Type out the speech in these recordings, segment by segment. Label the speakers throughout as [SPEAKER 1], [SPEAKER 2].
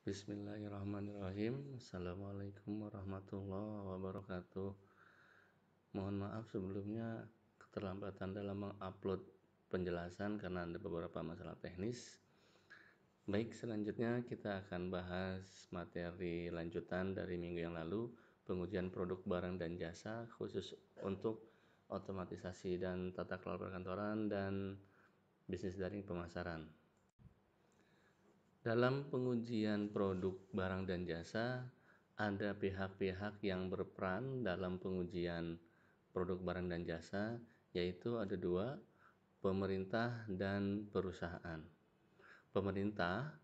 [SPEAKER 1] Bismillahirrahmanirrahim. Assalamualaikum warahmatullahi wabarakatuh. Mohon maaf sebelumnya keterlambatan dalam mengupload penjelasan karena ada beberapa masalah teknis. Baik, selanjutnya kita akan bahas materi lanjutan dari minggu yang lalu, pengujian produk barang dan jasa khusus untuk otomatisasi dan tata kelola perkantoran dan bisnis daring pemasaran. Dalam pengujian produk barang dan jasa, ada pihak-pihak yang berperan dalam pengujian produk barang dan jasa, yaitu ada dua, pemerintah dan perusahaan. Pemerintah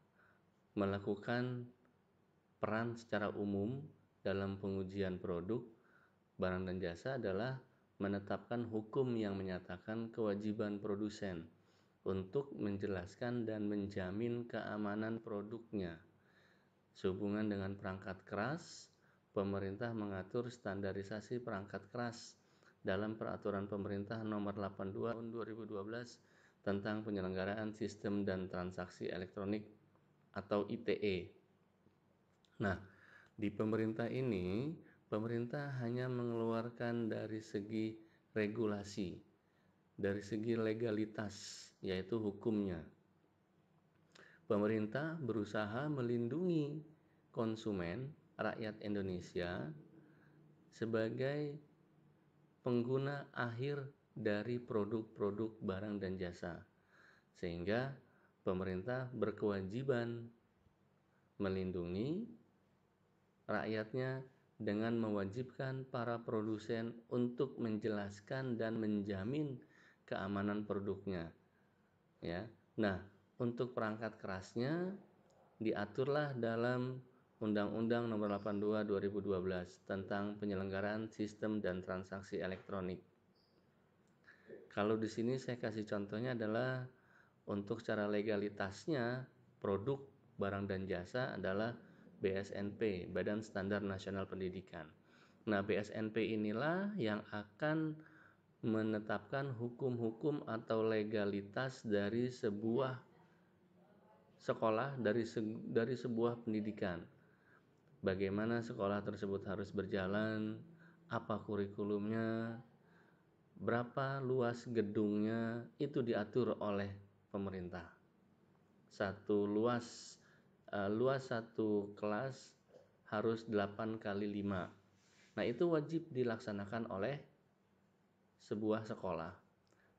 [SPEAKER 1] melakukan peran secara umum dalam pengujian produk barang dan jasa adalah menetapkan hukum yang menyatakan kewajiban produsen untuk menjelaskan dan menjamin keamanan produknya. Sehubungan dengan perangkat keras, pemerintah mengatur standarisasi perangkat keras dalam Peraturan Pemerintah Nomor 82 Tahun 2012 tentang penyelenggaraan sistem dan transaksi elektronik atau ITE. Nah, di pemerintah ini, pemerintah hanya mengeluarkan dari segi regulasi, dari segi legalitas, yaitu hukumnya. Pemerintah berusaha melindungi konsumen, rakyat Indonesia, sebagai pengguna akhir dari produk-produk barang dan jasa, sehingga pemerintah berkewajiban melindungi rakyatnya dengan mewajibkan para produsen untuk menjelaskan dan menjamin keamanan produknya. Ya. Nah, untuk perangkat kerasnya diaturlah dalam Undang-Undang Nomor 82 2012 tentang penyelenggaraan sistem dan transaksi elektronik. Kalau di sini saya kasih contohnya adalah untuk cara legalitasnya produk barang dan jasa adalah BSNP, Badan Standar Nasional Pendidikan. Nah, BSNP inilah yang akan menetapkan hukum-hukum atau legalitas dari sebuah sekolah, dari sebuah pendidikan. Bagaimana sekolah tersebut harus berjalan, apa kurikulumnya, berapa luas gedungnya, itu diatur oleh pemerintah. Luas satu kelas harus 8 kali 5. Nah, itu wajib dilaksanakan oleh sebuah sekolah.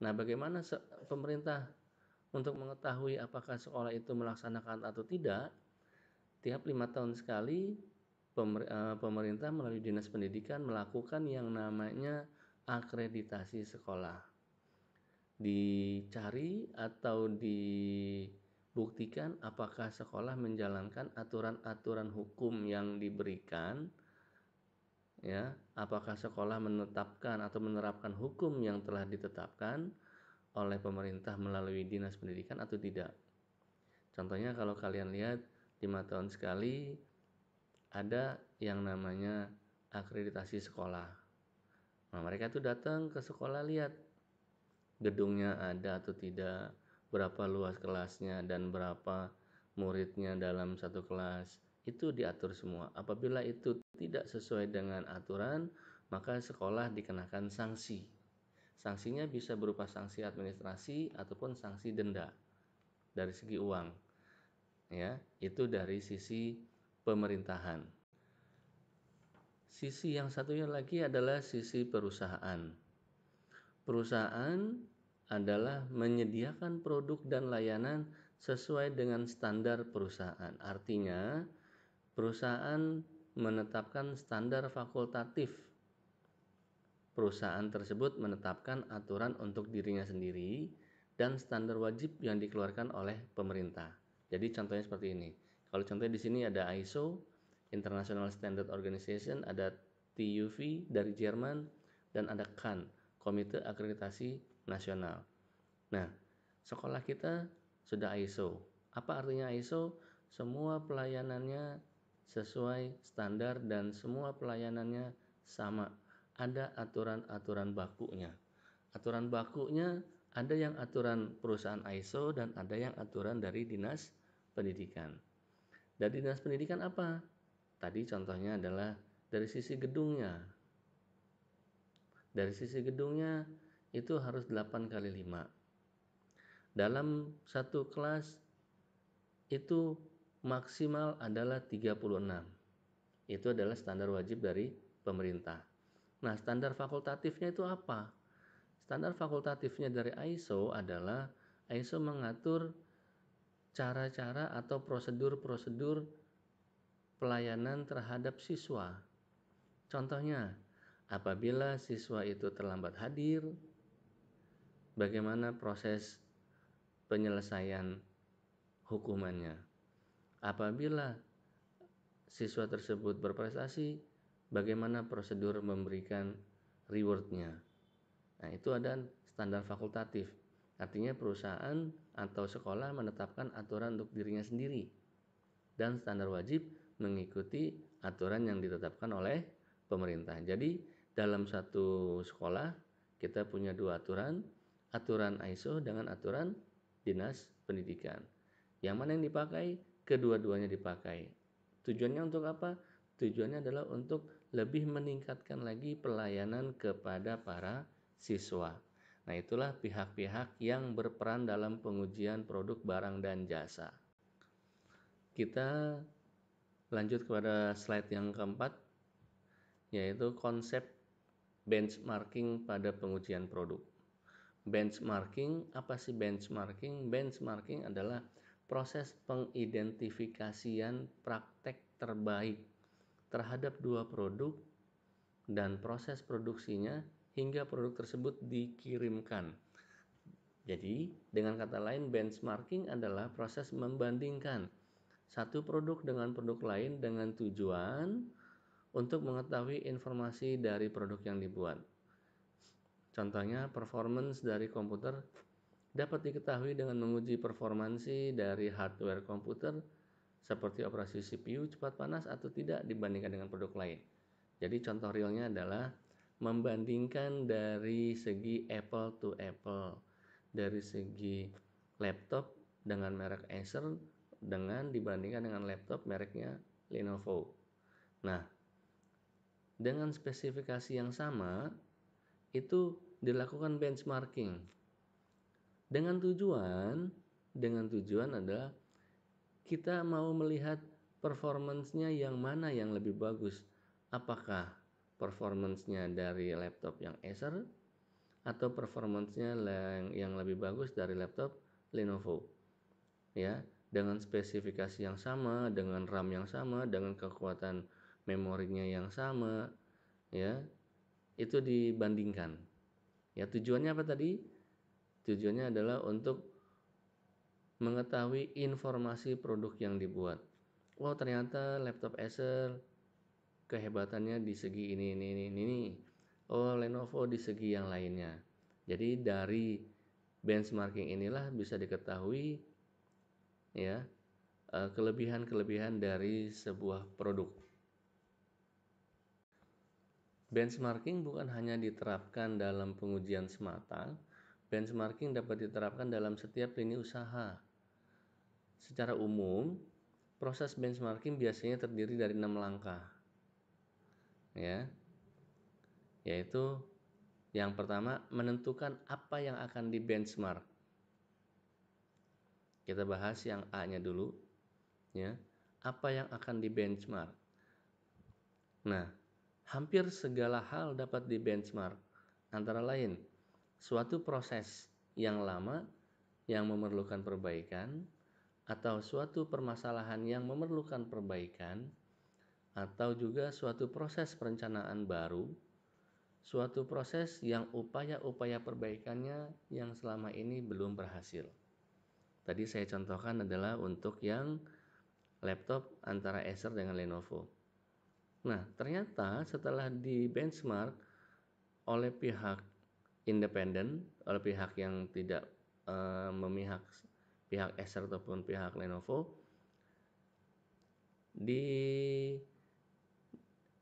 [SPEAKER 1] Nah, bagaimana pemerintah untuk mengetahui apakah sekolah itu melaksanakan atau tidak? Tiap 5 tahun sekali pemerintah melalui Dinas Pendidikan melakukan yang namanya akreditasi sekolah. Dicari atau dibuktikan apakah sekolah menjalankan aturan-aturan hukum yang diberikan, ya, apakah sekolah menetapkan atau menerapkan hukum yang telah ditetapkan oleh pemerintah melalui Dinas Pendidikan atau tidak. Contohnya kalau kalian lihat 5 tahun sekali ada yang namanya akreditasi sekolah. Nah, mereka itu datang ke sekolah, lihat gedungnya ada atau tidak, berapa luas kelasnya dan berapa muridnya dalam satu kelas. Itu diatur semua. Apabila itu tidak sesuai dengan aturan, maka sekolah dikenakan sanksi. Sanksinya bisa berupa sanksi administrasi ataupun sanksi denda dari segi uang. Ya, itu dari sisi pemerintahan. Sisi yang satunya lagi adalah sisi perusahaan. Perusahaan adalah menyediakan produk dan layanan sesuai dengan standar perusahaan. Artinya, perusahaan menetapkan standar fakultatif. Perusahaan tersebut menetapkan aturan untuk dirinya sendiri dan standar wajib yang dikeluarkan oleh pemerintah. Jadi contohnya seperti ini. Kalau contohnya di sini ada ISO, International Standard Organization, ada TÜV dari Jerman, dan ada CAN, Komite Akreditasi Nasional. Nah, sekolah kita sudah ISO. Apa artinya ISO? Semua pelayanannya sesuai standar dan semua pelayanannya sama. Ada aturan-aturan bakunya. Aturan bakunya ada yang aturan perusahaan ISO dan ada yang aturan dari Dinas Pendidikan. Dari Dinas Pendidikan apa? Tadi contohnya adalah dari sisi gedungnya. Dari sisi gedungnya itu harus 8 kali 5. Dalam satu kelas itu maksimal adalah 36. Itu adalah standar wajib dari pemerintah. Nah, standar fakultatifnya itu apa? Standar fakultatifnya dari ISO adalah ISO mengatur cara-cara atau prosedur-prosedur pelayanan terhadap siswa. Contohnya, apabila siswa itu terlambat hadir, bagaimana proses penyelesaian hukumannya. Apabila siswa tersebut berprestasi, bagaimana prosedur memberikan rewardnya. Nah, itu ada standar fakultatif. Artinya perusahaan atau sekolah menetapkan aturan untuk dirinya sendiri. Dan standar wajib mengikuti aturan yang ditetapkan oleh pemerintah. Jadi dalam satu sekolah kita punya dua aturan, aturan ISO dengan aturan Dinas Pendidikan. Yang mana yang dipakai? Kedua-duanya dipakai. Tujuannya untuk apa? Tujuannya adalah untuk lebih meningkatkan lagi pelayanan kepada para siswa. Nah, itulah pihak-pihak yang berperan dalam pengujian produk barang dan jasa. Kita lanjut kepada slide yang keempat, yaitu konsep benchmarking pada pengujian produk. Benchmarking, apa sih benchmarking? Benchmarking adalah proses pengidentifikasian praktek terbaik terhadap dua produk dan proses produksinya hingga produk tersebut dikirimkan. Jadi, dengan kata lain, benchmarking adalah proses membandingkan satu produk dengan produk lain dengan tujuan untuk mengetahui informasi dari produk yang dibuat. Contohnya, performance dari komputer dapat diketahui dengan menguji performansi dari hardware komputer seperti operasi CPU cepat panas atau tidak dibandingkan dengan produk lain. Jadi contoh realnya adalah membandingkan dari segi apple to apple, dari segi laptop dengan merek Acer dengan dibandingkan dengan laptop mereknya Lenovo. Nah, dengan spesifikasi yang sama itu dilakukan benchmarking dengan tujuan adalah kita mau melihat performance-nya yang mana yang lebih bagus. Apakah performance-nya dari laptop yang Acer atau performance-nya yang lebih bagus dari laptop Lenovo. Ya, dengan spesifikasi yang sama, dengan RAM yang sama, dengan kekuatan memorinya yang sama, ya. Itu dibandingkan. Ya, tujuannya apa tadi? Tujuannya adalah untuk mengetahui informasi produk yang dibuat. Oh, ternyata laptop Acer kehebatannya di segi ini. Oh, Lenovo di segi yang lainnya. Jadi dari benchmarking inilah bisa diketahui ya kelebihan-kelebihan dari sebuah produk. Benchmarking bukan hanya diterapkan dalam pengujian semata, benchmarking dapat diterapkan dalam setiap lini usaha. Secara umum, proses benchmarking biasanya terdiri dari 6 langkah. Ya. Yaitu yang pertama, menentukan apa yang akan di-benchmark. Kita bahas yang A-nya dulu, ya. Apa yang akan di-benchmark? Nah, hampir segala hal dapat di-benchmark. Antara lain, suatu proses yang lama yang memerlukan perbaikan, atau suatu permasalahan yang memerlukan perbaikan, atau juga suatu proses perencanaan baru, suatu proses yang upaya-upaya perbaikannya yang selama ini belum berhasil. Tadi saya contohkan adalah untuk yang laptop antara Acer dengan Lenovo. Nah, ternyata setelah di benchmark oleh pihak independen, oleh pihak yang tidak memihak pihak Acer ataupun pihak Lenovo,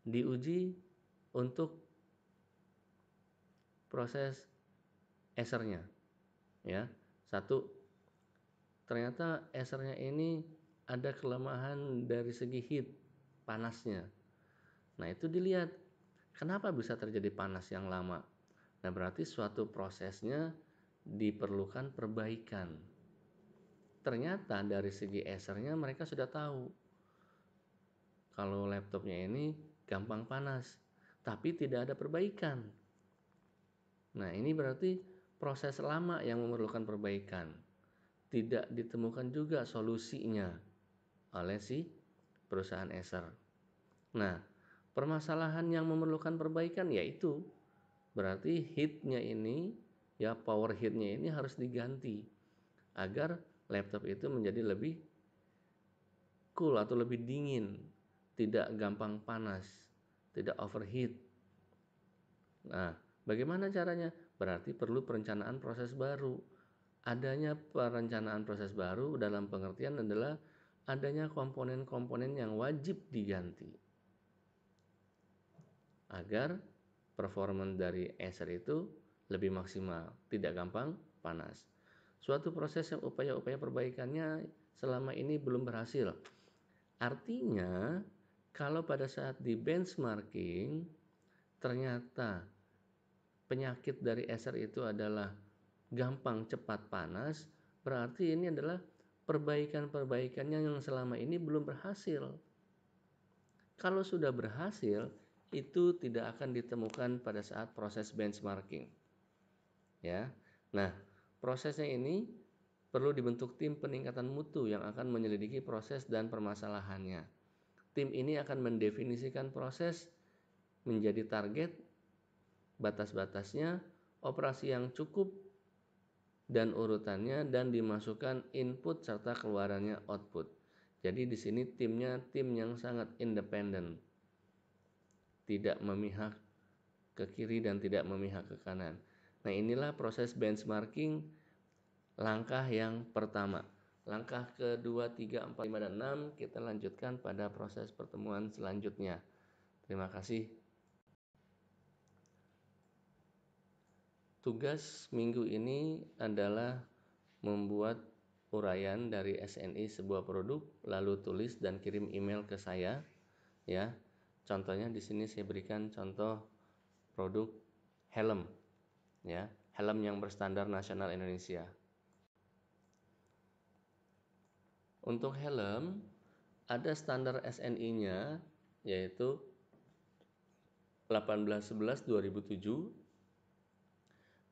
[SPEAKER 1] diuji untuk proses Acer-nya, ya. Satu, ternyata Acer-nya ini ada kelemahan dari segi heat, panasnya. Nah, itu dilihat kenapa bisa terjadi panas yang lama. Nah, berarti suatu prosesnya diperlukan perbaikan. Ternyata dari segi Acernya mereka sudah tahu kalau laptopnya ini gampang panas, tapi tidak ada perbaikan. Nah, ini berarti proses lama yang memerlukan perbaikan. Tidak ditemukan juga solusinya oleh si perusahaan Acer. Nah, permasalahan yang memerlukan perbaikan yaitu berarti heatnya ini, ya power heatnya ini harus diganti agar laptop itu menjadi lebih cool atau lebih dingin, tidak gampang panas, tidak overheat. Nah, bagaimana caranya? Berarti perlu perencanaan proses baru. Adanya perencanaan proses baru dalam pengertian adalah adanya komponen-komponen yang wajib diganti agar performa dari Acer itu lebih maksimal, tidak gampang panas. Suatu proses yang upaya-upaya perbaikannya selama ini belum berhasil. Artinya, kalau pada saat di benchmarking ternyata penyakit dari Acer itu adalah gampang cepat panas, berarti ini adalah perbaikan-perbaikannya yang selama ini belum berhasil. Kalau sudah berhasil, itu tidak akan ditemukan pada saat proses benchmarking. Ya. Nah, prosesnya ini perlu dibentuk tim peningkatan mutu yang akan menyelidiki proses dan permasalahannya. Tim ini akan mendefinisikan proses menjadi target, batas-batasnya, operasi yang cukup, dan urutannya, dan dimasukkan input serta keluarannya output. Jadi di sini timnya tim yang sangat independen, tidak memihak ke kiri dan tidak memihak ke kanan. Nah, inilah proses benchmarking langkah yang pertama. Langkah kedua, 3, 4, 5, dan 6 kita lanjutkan pada proses pertemuan selanjutnya. Terima kasih. Tugas minggu ini adalah membuat uraian dari SNI sebuah produk, lalu tulis dan kirim email ke saya, ya. Contohnya di sini saya berikan contoh produk helm, ya, helm yang berstandar nasional Indonesia. Untuk helm ada standar SNI-nya yaitu 1811/2007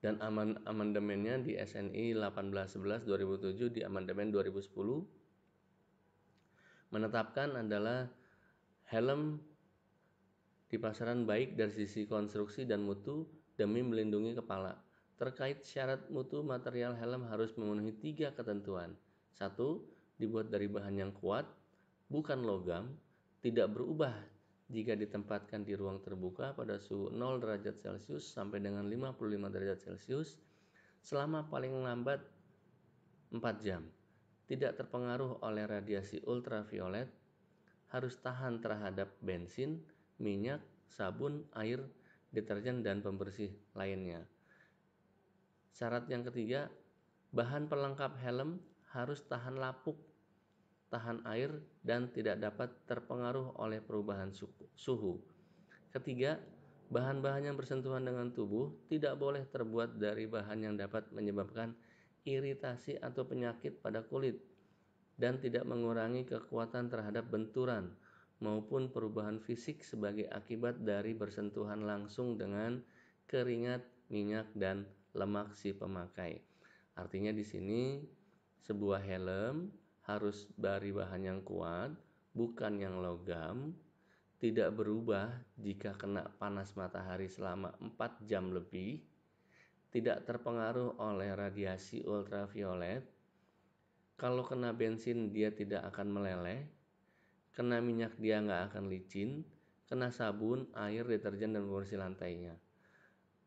[SPEAKER 1] dan amandemennya di SNI 1811/2007 di amandemen 2010 menetapkan adalah helm di pasaran baik dari sisi konstruksi dan mutu demi melindungi kepala. Terkait syarat mutu, material helm harus memenuhi 3 ketentuan. 1. Dibuat dari bahan yang kuat, bukan logam, tidak berubah jika ditempatkan di ruang terbuka pada suhu 0 derajat Celcius sampai dengan 55 derajat Celcius selama paling lambat 4 jam. Tidak terpengaruh oleh radiasi ultraviolet, harus tahan terhadap bensin, minyak, sabun, air, deterjen, dan pembersih lainnya. Syarat yang ketiga, bahan pelengkap helm harus tahan lapuk, tahan air, dan tidak dapat terpengaruh oleh perubahan suhu. Ketiga, bahan-bahan yang bersentuhan dengan tubuh tidak boleh terbuat dari bahan yang dapat menyebabkan iritasi atau penyakit pada kulit dan tidak mengurangi kekuatan terhadap benturan maupun perubahan fisik sebagai akibat dari bersentuhan langsung dengan keringat, minyak, dan lemak si pemakai. Artinya di sini sebuah helm harus dari bahan yang kuat, bukan yang logam, tidak berubah jika kena panas matahari selama 4 jam lebih, tidak terpengaruh oleh radiasi ultraviolet. Kalau kena bensin dia tidak akan meleleh, kena minyak dia nggak akan licin, kena sabun, air, deterjen, dan pembersih lantainya.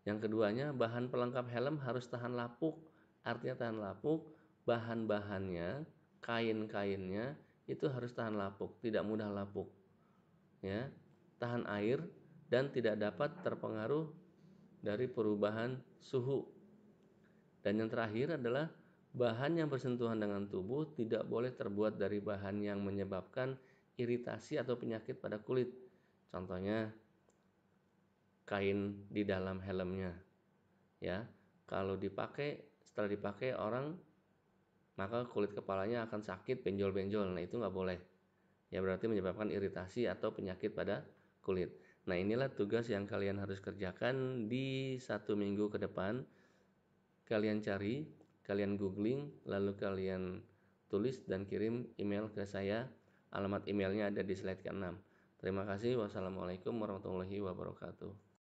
[SPEAKER 1] Yang keduanya, bahan pelengkap helm harus tahan lapuk. Artinya tahan lapuk, bahan-bahannya, kain-kainnya itu harus tahan lapuk, tidak mudah lapuk, ya, tahan air, dan tidak dapat terpengaruh dari perubahan suhu. Dan yang terakhir adalah Bahan yang bersentuhan dengan tubuh tidak boleh terbuat dari bahan yang menyebabkan iritasi atau penyakit pada kulit. Contohnya kain di dalam helmnya, ya. Kalau setelah dipakai orang, maka kulit kepalanya akan sakit, benjol-benjol. Nah, itu nggak boleh. Ya, berarti menyebabkan iritasi atau penyakit pada kulit. Nah, inilah tugas yang kalian harus kerjakan di 1 minggu ke depan. Kalian cari, kalian googling, lalu kalian tulis dan kirim email ke saya. Alamat emailnya ada di slide ke-6. Terima kasih. Wassalamualaikum warahmatullahi wabarakatuh.